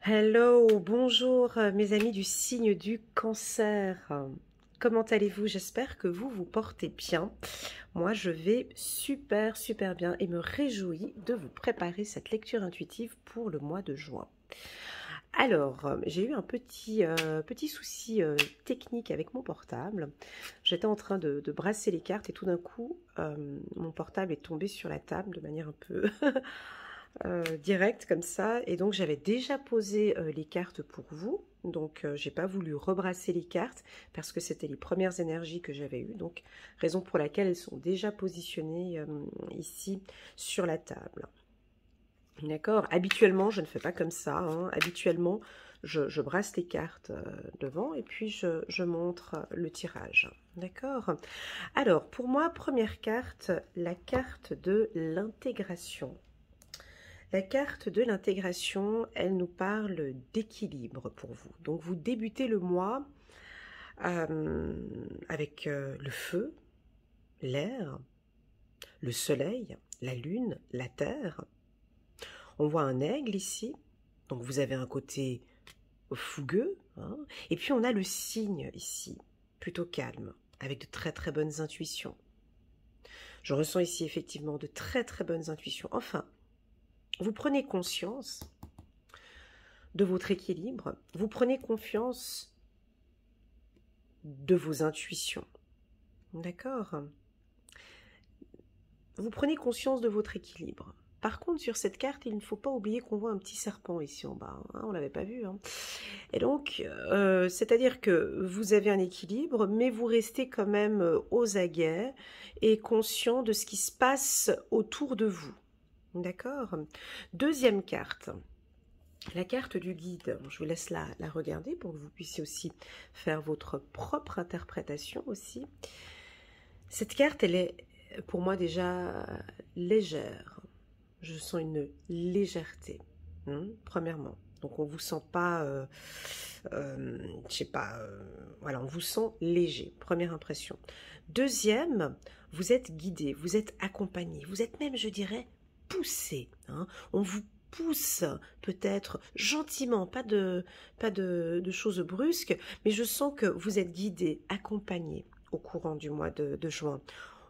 Hello, bonjour mes amis du signe du cancer. Comment allez-vous? J'espère que vous vous portez bien. Moi, je vais super bien et me réjouis de vous préparer cette lecture intuitive pour le mois de juin. Alors, j'ai eu un petit souci technique avec mon portable. J'étais en train de brasser les cartes et tout d'un coup, mon portable est tombé sur la table de manière un peu directe comme ça. Et donc, j'avais déjà posé les cartes pour vous. Donc, j'ai pas voulu rebrasser les cartes parce que c'était les premières énergies que j'avais eues. Donc, raison pour laquelle elles sont déjà positionnées ici sur la table. D'accord. Habituellement, je ne fais pas comme ça. Hein. Habituellement, je brasse les cartes devant et puis je montre le tirage. D'accord. Alors, pour moi, première carte, la carte de l'intégration. La carte de l'intégration, elle nous parle d'équilibre pour vous. Donc, vous débutez le mois avec le feu, l'air, le soleil, la lune, la terre. On voit un aigle ici, donc vous avez un côté fougueux, hein, et puis on a le cygne ici, plutôt calme, avec de très bonnes intuitions. Je ressens ici effectivement de très bonnes intuitions. Enfin, vous prenez conscience de votre équilibre, vous prenez confiance de vos intuitions, d'accord? Vous prenez conscience de votre équilibre. Par contre, sur cette carte, il ne faut pas oublier qu'on voit un petit serpent ici en bas. Hein, on ne l'avait pas vu. Hein. Et donc, c'est-à-dire que vous avez un équilibre, mais vous restez quand même aux aguets et conscient de ce qui se passe autour de vous. D'accord? Deuxième carte. La carte du guide. Je vous laisse la regarder pour que vous puissiez aussi faire votre propre interprétation aussi. Cette carte, elle est pour moi déjà légère. Je sens une légèreté, premièrement. Donc on vous sent pas, je sais pas, voilà, on vous sent léger, première impression. Deuxième, vous êtes guidé, vous êtes accompagné, vous êtes même, je dirais, poussé. Hein. On vous pousse peut-être gentiment, pas de choses brusques, mais je sens que vous êtes guidé, accompagné au courant du mois de juin.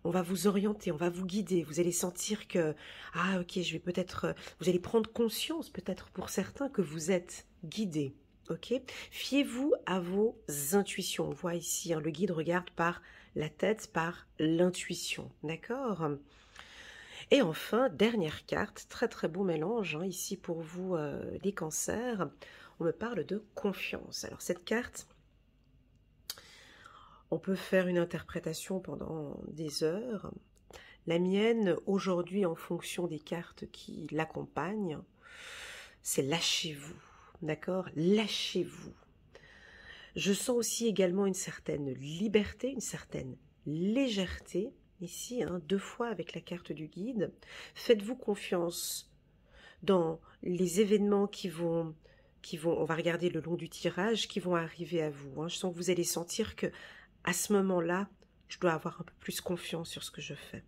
On va vous orienter, on va vous guider, vous allez sentir que, ah ok, je vais peut-être, vous allez prendre conscience peut-être pour certains que vous êtes guidé, ok? Fiez-vous à vos intuitions, on voit ici, hein, le guide regarde par la tête, par l'intuition, d'accord? Et enfin, dernière carte, très beau mélange, hein, ici pour vous les cancers, on me parle de confiance. Alors cette carte, on peut faire une interprétation pendant des heures. La mienne, aujourd'hui, en fonction des cartes qui l'accompagnent, c'est lâchez-vous, d'accord? Lâchez-vous. Je sens aussi également une certaine liberté, une certaine légèreté, ici, hein, 2 fois avec la carte du guide. Faites-vous confiance dans les événements qui vont, on va regarder le long du tirage, qui vont arriver à vous. Hein. Je sens que vous allez sentir que à ce moment-là, je dois avoir un peu plus confiance sur ce que je fais.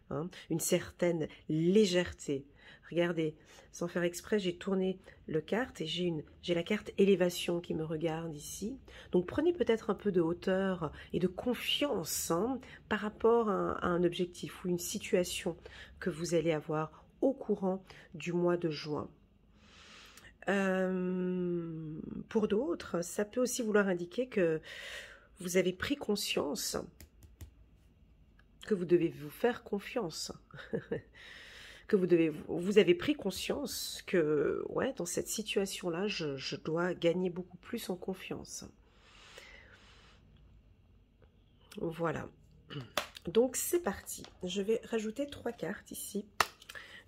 Hein, une certaine légèreté. Regardez, sans faire exprès, j'ai tourné le carte et j'ai la carte élévation qui me regarde ici. Donc prenez peut-être un peu de hauteur et de confiance par rapport à un objectif ou une situation que vous allez avoir au courant du mois de juin. Pour d'autres, ça peut aussi vouloir indiquer que vous avez pris conscience que vous devez vous faire confiance, que vous avez pris conscience que, ouais, dans cette situation-là, je dois gagner beaucoup plus en confiance. Voilà. Donc, c'est parti. Je vais rajouter 3 cartes ici,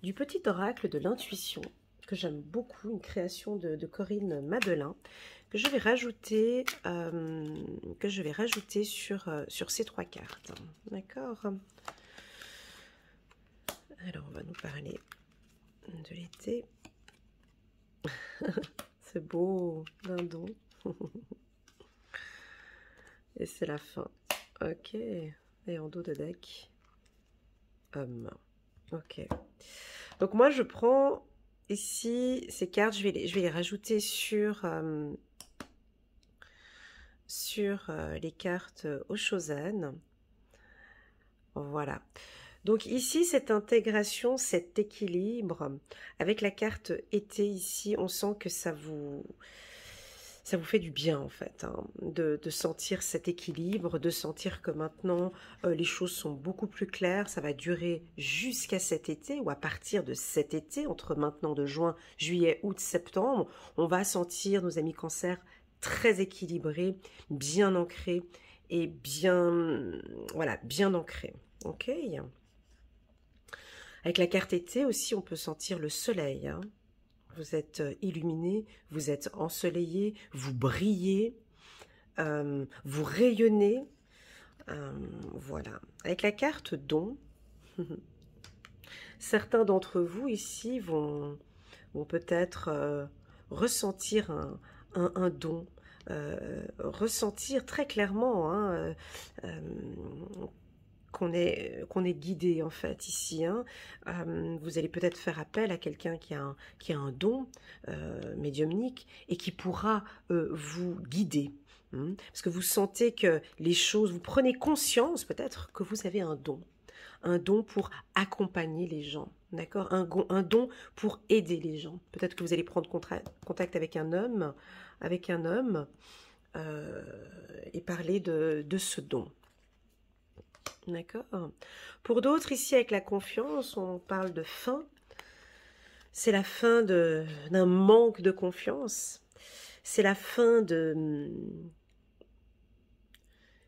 du petit oracle de l'intuition, que j'aime beaucoup, une création de Corinne Madelin, que je vais rajouter, sur ces 3 cartes. D'accord ? Alors, on va nous parler de l'été. C'est beau, dindon. Et c'est la fin. Ok. Et en dos de deck, homme. Ok. Donc moi, je prends ici, ces cartes, je vais les rajouter sur les cartes Oshozen. Voilà. Donc ici, cette intégration, cet équilibre, avec la carte été ici, on sent que ça vous fait du bien en fait, hein, de sentir cet équilibre, de sentir que maintenant les choses sont beaucoup plus claires, ça va durer jusqu'à cet été ou à partir de cet été, entre maintenant de juin, juillet, août, septembre, on va sentir nos amis Cancer très équilibrés, bien ancrés et bien, voilà, bien ancrés. Ok. Avec la carte été aussi, on peut sentir le soleil, hein. Vous êtes illuminé, vous êtes ensoleillé, vous brillez, vous rayonnez. Voilà. Avec la carte don, certains d'entre vous ici vont peut-être ressentir un don, ressentir très clairement, hein, qu'on est guidé en fait ici, hein. Vous allez peut-être faire appel à quelqu'un qui a un don médiumnique et qui pourra vous guider, hein, parce que vous sentez que les choses, vous prenez conscience peut-être que vous avez un don pour accompagner les gens, d'accord, un don pour aider les gens. Peut-être que vous allez prendre contact avec un homme, et parler de ce don. D'accord. Pour d'autres, ici, avec la confiance, on parle de fin. C'est la fin d'un manque de confiance. C'est la fin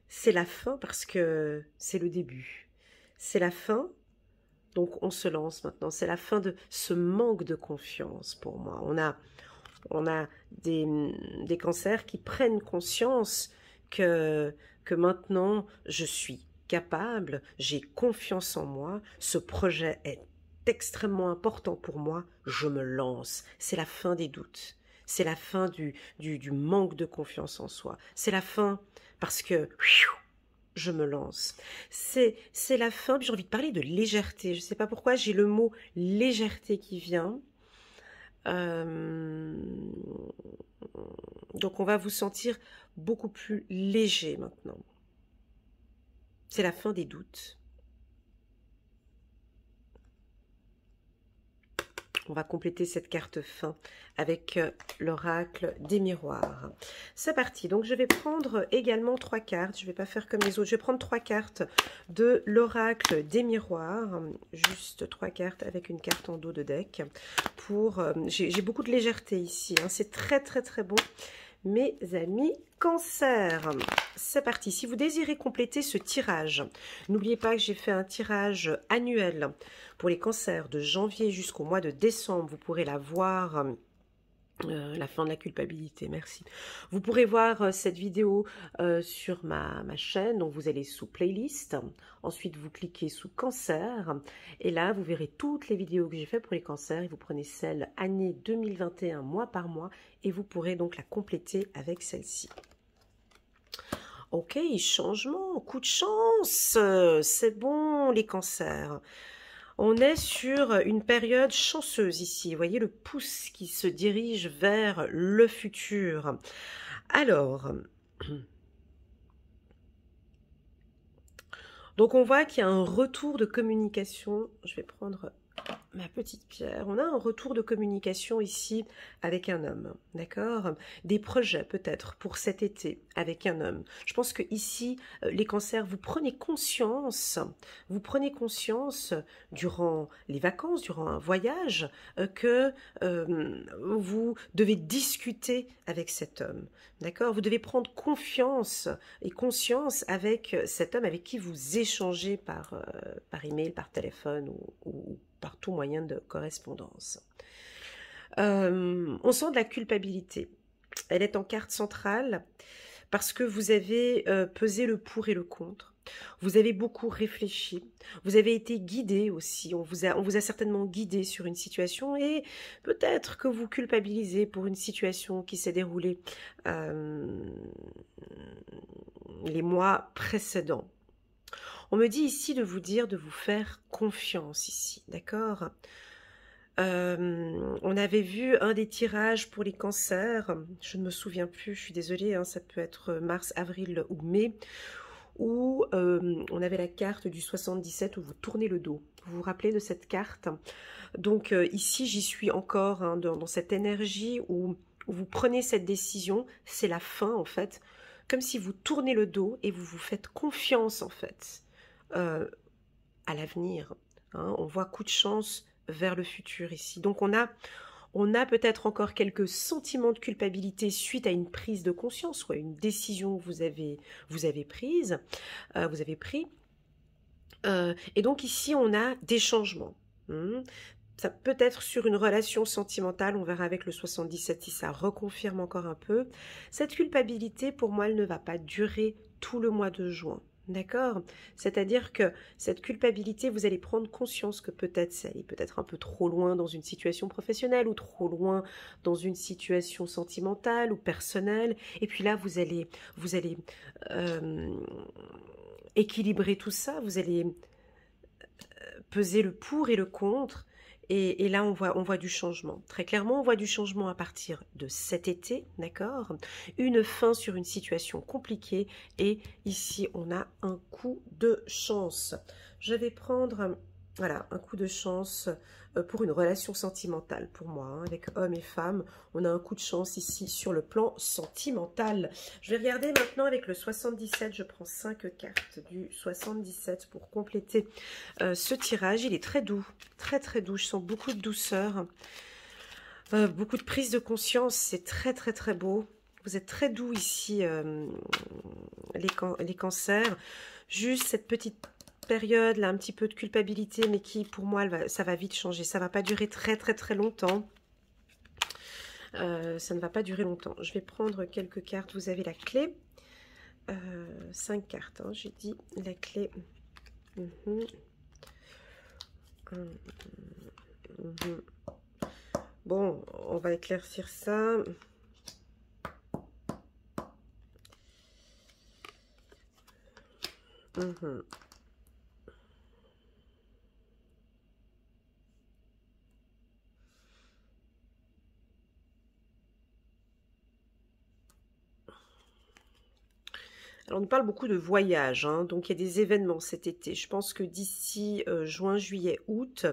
C'est la fin parce que c'est le début. C'est la fin, donc on se lance maintenant. C'est la fin de ce manque de confiance pour moi. On a des cancers qui prennent conscience que maintenant, je suis capable, j'ai confiance en moi, ce projet est extrêmement important pour moi, je me lance. C'est la fin des doutes, c'est la fin du manque de confiance en soi, c'est la fin parce que je me lance. C'est la fin, j'ai envie de parler de légèreté, je ne sais pas pourquoi j'ai le mot légèreté qui vient. Donc on va vous sentir beaucoup plus léger maintenant. C'est la fin des doutes. On va compléter cette carte fin avec l'oracle des miroirs. C'est parti. Donc, je vais prendre également 3 cartes. Je ne vais pas faire comme les autres. Je vais prendre 3 cartes de l'oracle des miroirs. Juste 3 cartes avec une carte en dos de deck. J'ai beaucoup de légèreté ici, hein. C'est très, très, très beau. Mes amis Cancer, c'est parti. Si vous désirez compléter ce tirage, n'oubliez pas que j'ai fait un tirage annuel pour les cancers de janvier jusqu'au mois de décembre. Vous pourrez la voir, la fin de la culpabilité, merci. Vous pourrez voir cette vidéo sur ma chaîne, donc vous allez sous playlist, ensuite vous cliquez sous cancer, et là vous verrez toutes les vidéos que j'ai fait pour les cancers, et vous prenez celle année 2021 mois par mois, et vous pourrez donc la compléter avec celle-ci. Ok, changement, coup de chance, c'est bon les cancers. On est sur une période chanceuse ici. Vous voyez le pouce qui se dirige vers le futur. Alors, donc on voit qu'il y a un retour de communication. Je vais prendre ma petite pierre. On a un retour de communication ici avec un homme, d'accord? Des projets peut-être pour cet été avec un homme. Je pense que ici, les cancers, vous prenez conscience durant les vacances, durant un voyage, que vous devez discuter avec cet homme, d'accord? Vous devez prendre confiance et conscience avec cet homme avec qui vous échangez par email, par téléphone ou par tout moyen de correspondance. On sent de la culpabilité. Elle est en carte centrale parce que vous avez pesé le pour et le contre. Vous avez beaucoup réfléchi. Vous avez été guidé aussi. On vous a certainement guidé sur une situation et peut-être que vous culpabilisez pour une situation qui s'est déroulée les mois précédents. On me dit ici de vous dire de vous faire confiance ici, d'accord? On avait vu un des tirages pour les cancers, je ne me souviens plus, je suis désolée, hein, ça peut être mars, avril ou mai, où on avait la carte du 77 où vous tournez le dos. Vous vous rappelez de cette carte? Donc ici, j'y suis encore hein, dans cette énergie où vous prenez cette décision, c'est la fin en fait, comme si vous tournez le dos et vous vous faites confiance en fait à l'avenir. Hein. On voit coup de chance vers le futur ici. Donc on a peut-être encore quelques sentiments de culpabilité suite à une prise de conscience ou à une décision que vous avez prise, vous avez pris. Et donc ici, on a des changements. Ça peut être sur une relation sentimentale, on verra avec le 77 si ça reconfirme encore un peu. Cette culpabilité, pour moi, elle ne va pas durer tout le mois de juin. D'accord? C'est-à-dire que cette culpabilité, vous allez prendre conscience que peut-être ça est peut-être un peu trop loin dans une situation professionnelle ou trop loin dans une situation sentimentale ou personnelle. Et puis là, vous allez équilibrer tout ça, vous allez peser le pour et le contre. Et là, on voit du changement. Très clairement, on voit du changement à partir de cet été, d'accord? Une fin sur une situation compliquée. Et ici, on a un coup de chance. Je vais prendre, voilà, un coup de chance pour une relation sentimentale, pour moi, hein, avec homme et femme. On a un coup de chance ici sur le plan sentimental. Je vais regarder maintenant avec le 77. Je prends 5 cartes du 77 pour compléter ce tirage. Il est très doux, très très doux. Je sens beaucoup de douceur, beaucoup de prise de conscience. C'est très très très beau. Vous êtes très doux ici, les cancers. Juste cette petite période là, un petit peu de culpabilité, mais qui pour moi, ça va vite changer. Ça va pas durer très très très longtemps. Ça ne va pas durer longtemps. Je vais prendre quelques cartes. Vous avez la clé. 5 cartes, hein, j'ai dit la clé. Bon, on va éclaircir ça. Alors, on nous parle beaucoup de voyages, hein, donc il y a des événements cet été. Je pense que d'ici juin, juillet, août,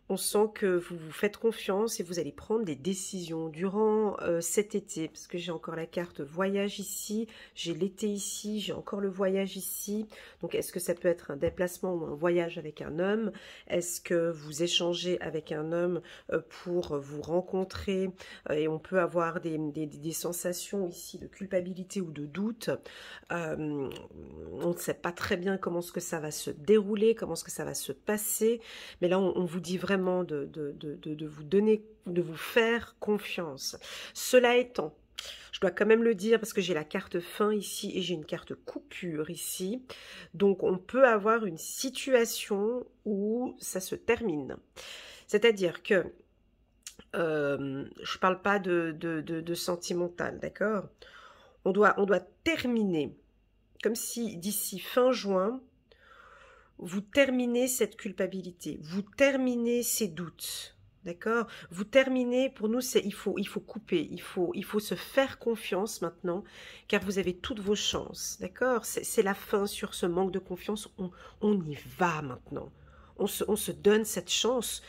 on sent que vous vous faites confiance et vous allez prendre des décisions durant cet été, parce que j'ai encore la carte voyage ici, j'ai l'été ici, j'ai encore le voyage ici. Donc, est-ce que ça peut être un déplacement ou un voyage avec un homme? Est-ce que vous échangez avec un homme pour vous rencontrer? Et on peut avoir des sensations ici de culpabilité ou de doute. On ne sait pas très bien comment est-ce que ça va se dérouler, comment est-ce que ça va se passer, mais là on vous dit vraiment de vous donner, de vous faire confiance. Cela étant, je dois quand même le dire parce que j'ai la carte fin ici et j'ai une carte coupure ici, donc on peut avoir une situation où ça se termine. C'est-à-dire que je parle pas de sentimental, d'accord? On doit terminer, comme si d'ici fin juin, vous terminez cette culpabilité, vous terminez ces doutes, d'accord? Vous terminez, pour nous, il faut couper, il faut se faire confiance maintenant, car vous avez toutes vos chances, d'accord? C'est la fin sur ce manque de confiance, on y va maintenant. On se donne cette chance.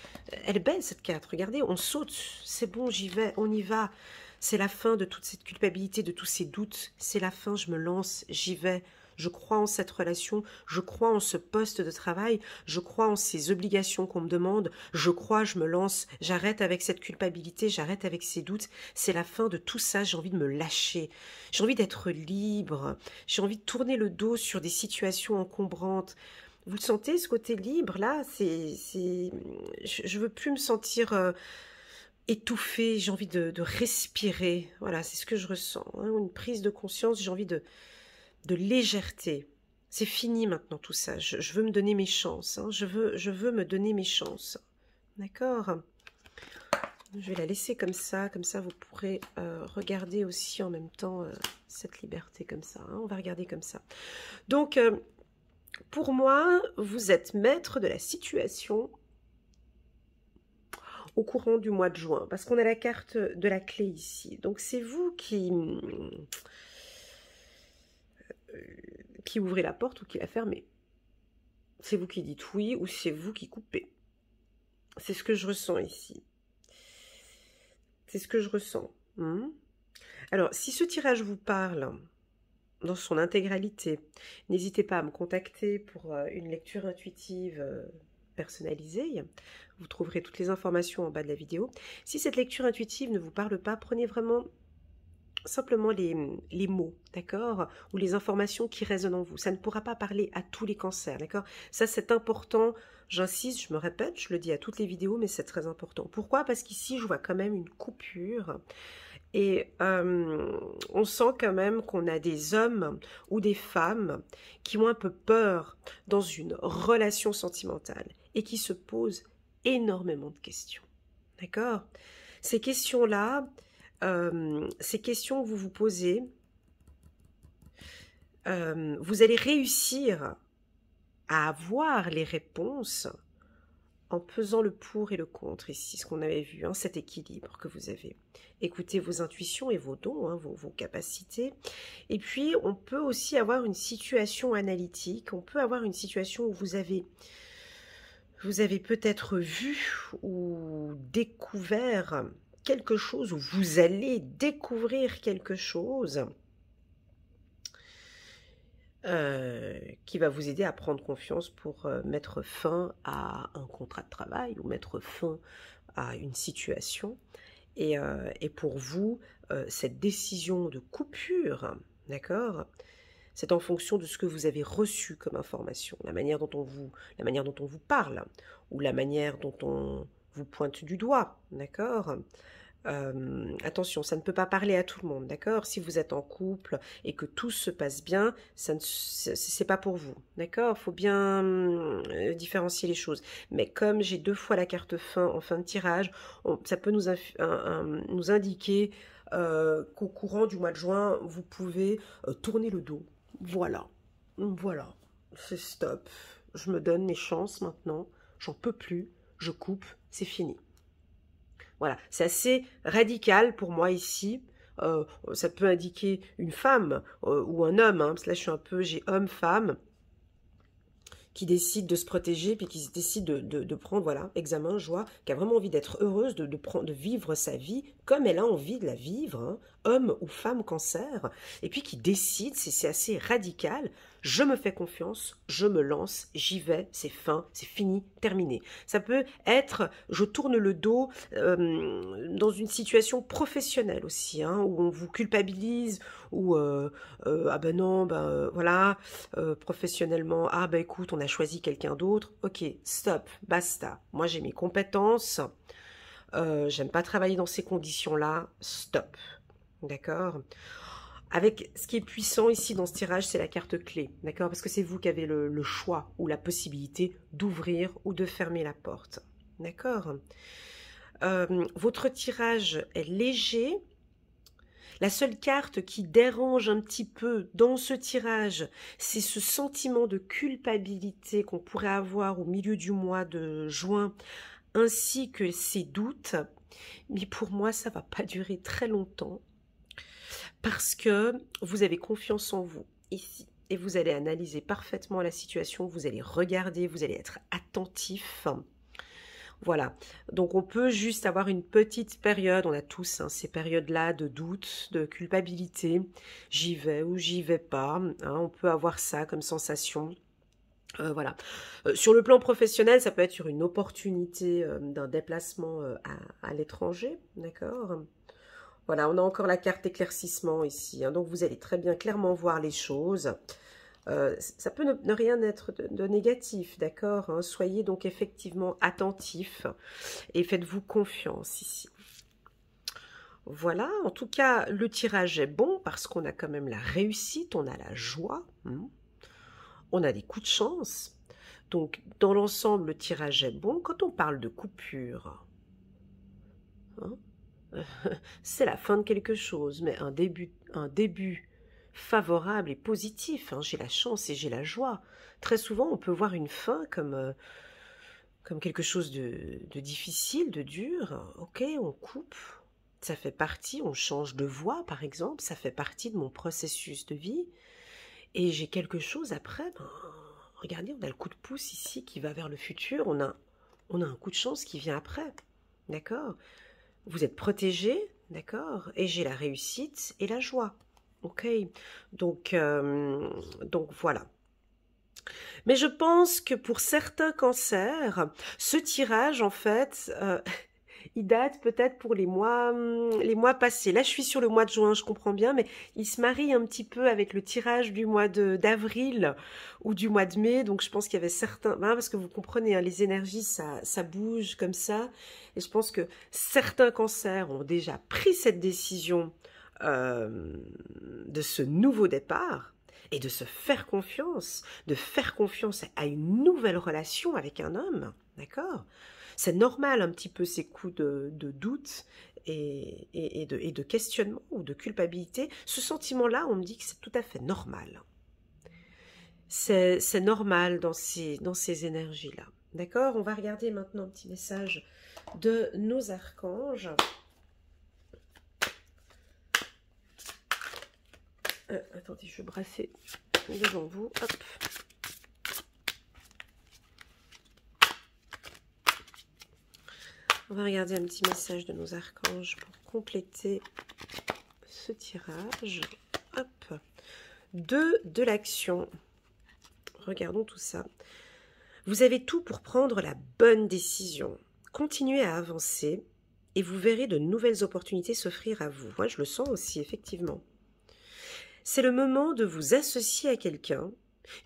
Elle est belle cette carte, regardez, on saute, c'est bon, j'y vais, on y va. C'est la fin de toute cette culpabilité, de tous ces doutes. C'est la fin, je me lance, j'y vais. Je crois en cette relation, je crois en ce poste de travail, je crois en ces obligations qu'on me demande, je crois, je me lance, j'arrête avec cette culpabilité, j'arrête avec ces doutes. C'est la fin de tout ça, j'ai envie de me lâcher. J'ai envie d'être libre, j'ai envie de tourner le dos sur des situations encombrantes. Vous le sentez, ce côté libre, là, je veux plus me sentir étouffée, j'ai envie de respirer. Voilà, c'est ce que je ressens. Hein, une prise de conscience, j'ai envie de légèreté. C'est fini maintenant tout ça. Je veux me donner mes chances. Hein, je veux me donner mes chances. D'accord? Je vais la laisser comme ça vous pourrez regarder aussi en même temps cette liberté comme ça. Hein, on va regarder comme ça. Donc, pour moi, vous êtes maître de la situation. au courant du mois de juin, parce qu'on a la carte de la clé ici. Donc c'est vous qui ouvrez la porte ou qui la fermez. C'est vous qui dites oui ou c'est vous qui coupez. C'est ce que je ressens ici. C'est ce que je ressens. Alors, si ce tirage vous parle dans son intégralité, n'hésitez pas à me contacter pour une lecture intuitive personnalisée. Vous trouverez toutes les informations en bas de la vidéo. Si cette lecture intuitive ne vous parle pas, prenez vraiment simplement les mots, d'accord, ou les informations qui résonnent en vous. Ça ne pourra pas parler à tous les cancers, d'accord. Ça, c'est important. J'insiste, je me répète, je le dis à toutes les vidéos, mais c'est très important. Pourquoi? Parce qu'ici, je vois quand même une coupure. Et on sent quand même qu'on a des hommes ou des femmes qui ont un peu peur dans une relation sentimentale et qui se posent énormément de questions. D'accord? Ces questions-là, ces questions que vous vous posez, vous allez réussir à avoir les réponses en pesant le pour et le contre, ici, ce qu'on avait vu, hein, cet équilibre que vous avez. Écoutez vos intuitions et vos dons, hein, vos capacités. Et puis, on peut aussi avoir une situation analytique, on peut avoir une situation où vous avez peut-être vu ou découvert quelque chose, ou vous allez découvrir quelque chose qui va vous aider à prendre confiance pour mettre fin à un contrat de travail ou mettre fin à une situation. Et pour vous, cette décision de coupure, d'accord, c'est en fonction de ce que vous avez reçu comme information, la manière dont on vous parle, ou la manière dont on vous pointe du doigt, d'accord. Attention, ça ne peut pas parler à tout le monde, d'accord? Si vous êtes en couple et que tout se passe bien, c'est pas pour vous, d'accord? Faut bien différencier les choses. Mais comme j'ai 2 fois la carte fin en fin de tirage, ça peut nous indiquer qu'au courant du mois de juin, vous pouvez tourner le dos. Voilà, voilà, c'est stop. Je me donne mes chances maintenant, j'en peux plus, je coupe, c'est fini. Voilà, c'est assez radical pour moi ici. Ça peut indiquer une femme ou un homme, hein, parce que là j'ai homme-femme qui décide de se protéger, puis qui décide de prendre, voilà, examen, joie, qui a vraiment envie d'être heureuse, de vivre sa vie comme elle a envie de la vivre, hein, homme ou femme cancer, et puis qui décide, c'est assez radical, je me fais confiance, je me lance, j'y vais, c'est fin, c'est fini, terminé. Ça peut être, je tourne le dos dans une situation professionnelle aussi, hein, où on vous culpabilise, ou ah ben non, ben voilà, professionnellement, ah ben écoute, on a choisi quelqu'un d'autre, ok, stop, basta, moi j'ai mes compétences, j'aime pas travailler dans ces conditions-là, stop, d'accord. Avec ce qui est puissant ici dans ce tirage, c'est la carte clé, d'accord, parce que c'est vous qui avez le choix ou la possibilité d'ouvrir ou de fermer la porte, d'accord. Votre tirage est léger. La seule carte qui dérange un petit peu dans ce tirage, c'est ce sentiment de culpabilité qu'on pourrait avoir au milieu du mois de juin, ainsi que ces doutes. Mais pour moi, ça ne va pas durer très longtemps, parce que vous avez confiance en vous ici. Et vous allez analyser parfaitement la situation, vous allez regarder, vous allez être attentif. Voilà, donc on peut juste avoir une petite période, on a tous hein, ces périodes-là de doute, de culpabilité, j'y vais ou j'y vais pas, hein, on peut avoir ça comme sensation. Voilà. Sur le plan professionnel, ça peut être sur une opportunité d'un déplacement à l'étranger, d'accord. Voilà, on a encore la carte éclaircissement ici, hein, donc vous allez très bien clairement voir les choses. Ça peut ne rien être de négatif, d'accord, hein. Soyez donc effectivement attentifs et faites-vous confiance ici. Voilà, en tout cas, le tirage est bon parce qu'on a quand même la réussite, on a la joie, hein. On a des coups de chance. Donc, dans l'ensemble, le tirage est bon. Quand on parle de coupure, hein, c'est la fin de quelque chose, mais un début favorable et positif, hein. J'ai la chance et j'ai la joie. Très souvent, on peut voir une fin comme comme quelque chose de difficile, de dur. Ok, on coupe, ça fait partie, on change de voie par exemple, ça fait partie de mon processus de vie. Et j'ai quelque chose après, ben, regardez, on a le coup de pouce ici qui va vers le futur, on a un coup de chance qui vient après, d'accord? Vous êtes protégé, d'accord? Et j'ai la réussite et la joie, ok? Donc voilà. Mais je pense que pour certains cancers, ce tirage, en fait, il date peut-être pour les mois passés. Là, je suis sur le mois de juin, je comprends bien, mais il se marie un petit peu avec le tirage du mois d'avril ou du mois de mai. Donc, je pense qu'il y avait certains... hein, parce que vous comprenez, hein, les énergies, ça bouge comme ça. Et je pense que certains cancers ont déjà pris cette décision de ce nouveau départ et de faire confiance à une nouvelle relation avec un homme, d'accord? C'est normal un petit peu ces coups de doute et de questionnement ou de culpabilité. Ce sentiment-là, on me dit que c'est tout à fait normal. C'est normal dans ces énergies-là. D'accord? On va regarder maintenant un petit message de nos archanges. Attendez, je vais brasser devant vous. Hop. On va regarder un petit message de nos archanges pour compléter ce tirage. Hop. 2 de l'action. Regardons tout ça. Vous avez tout pour prendre la bonne décision. Continuez à avancer et vous verrez de nouvelles opportunités s'offrir à vous. Moi, je le sens aussi, effectivement. C'est le moment de vous associer à quelqu'un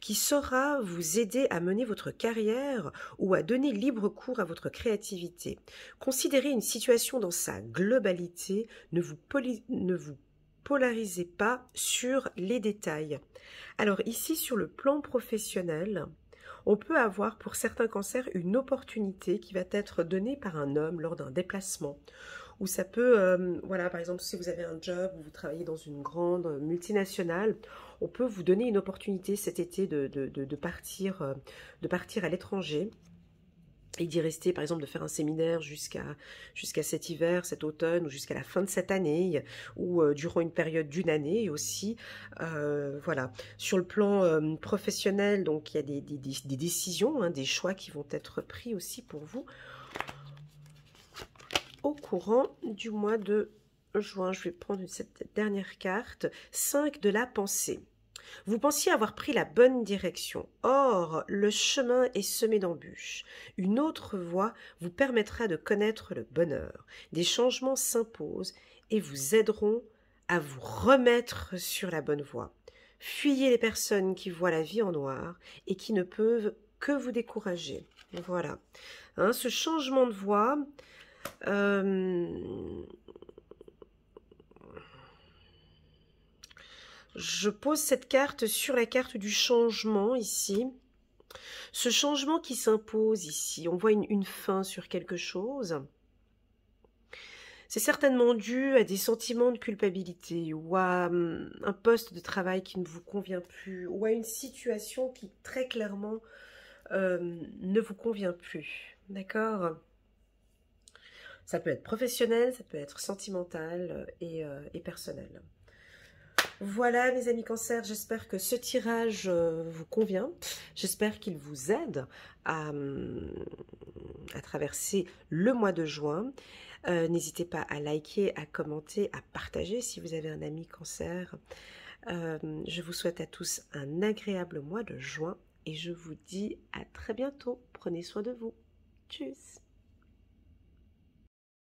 qui saura vous aider à mener votre carrière ou à donner libre cours à votre créativité. Considérez une situation dans sa globalité, ne vous polarisez pas sur les détails. Alors ici, sur le plan professionnel, on peut avoir pour certains cancers une opportunité qui va être donnée par un homme lors d'un déplacement. Ou ça peut, voilà, par exemple, si vous avez un job ou vous travaillez dans une grande multinationale, on peut vous donner une opportunité cet été de partir à l'étranger et d'y rester, par exemple, de faire un séminaire jusqu'à cet hiver, cet automne, ou jusqu'à la fin de cette année, ou durant une période d'une année, et aussi, voilà. Sur le plan professionnel, donc il y a des décisions, hein, des choix qui vont être pris aussi pour vous au courant du mois de juin. Je vais prendre cette dernière carte, 5 de la pensée. Vous pensiez avoir pris la bonne direction. Or, le chemin est semé d'embûches. Une autre voie vous permettra de connaître le bonheur. Des changements s'imposent et vous aideront à vous remettre sur la bonne voie. Fuyez les personnes qui voient la vie en noir et qui ne peuvent que vous décourager. Voilà. Hein, ce changement de voie... je pose cette carte sur la carte du changement ici. Ce changement qui s'impose ici, on voit une fin sur quelque chose. C'est certainement dû à des sentiments de culpabilité ou à un poste de travail qui ne vous convient plus ou à une situation qui très clairement ne vous convient plus. D'accord ? Ça peut être professionnel, ça peut être sentimental et personnel. Voilà mes amis Cancer, j'espère que ce tirage vous convient. J'espère qu'il vous aide à traverser le mois de juin. N'hésitez pas à liker, à commenter, à partager si vous avez un ami Cancer. Je vous souhaite à tous un agréable mois de juin et je vous dis à très bientôt. Prenez soin de vous. Tchuss.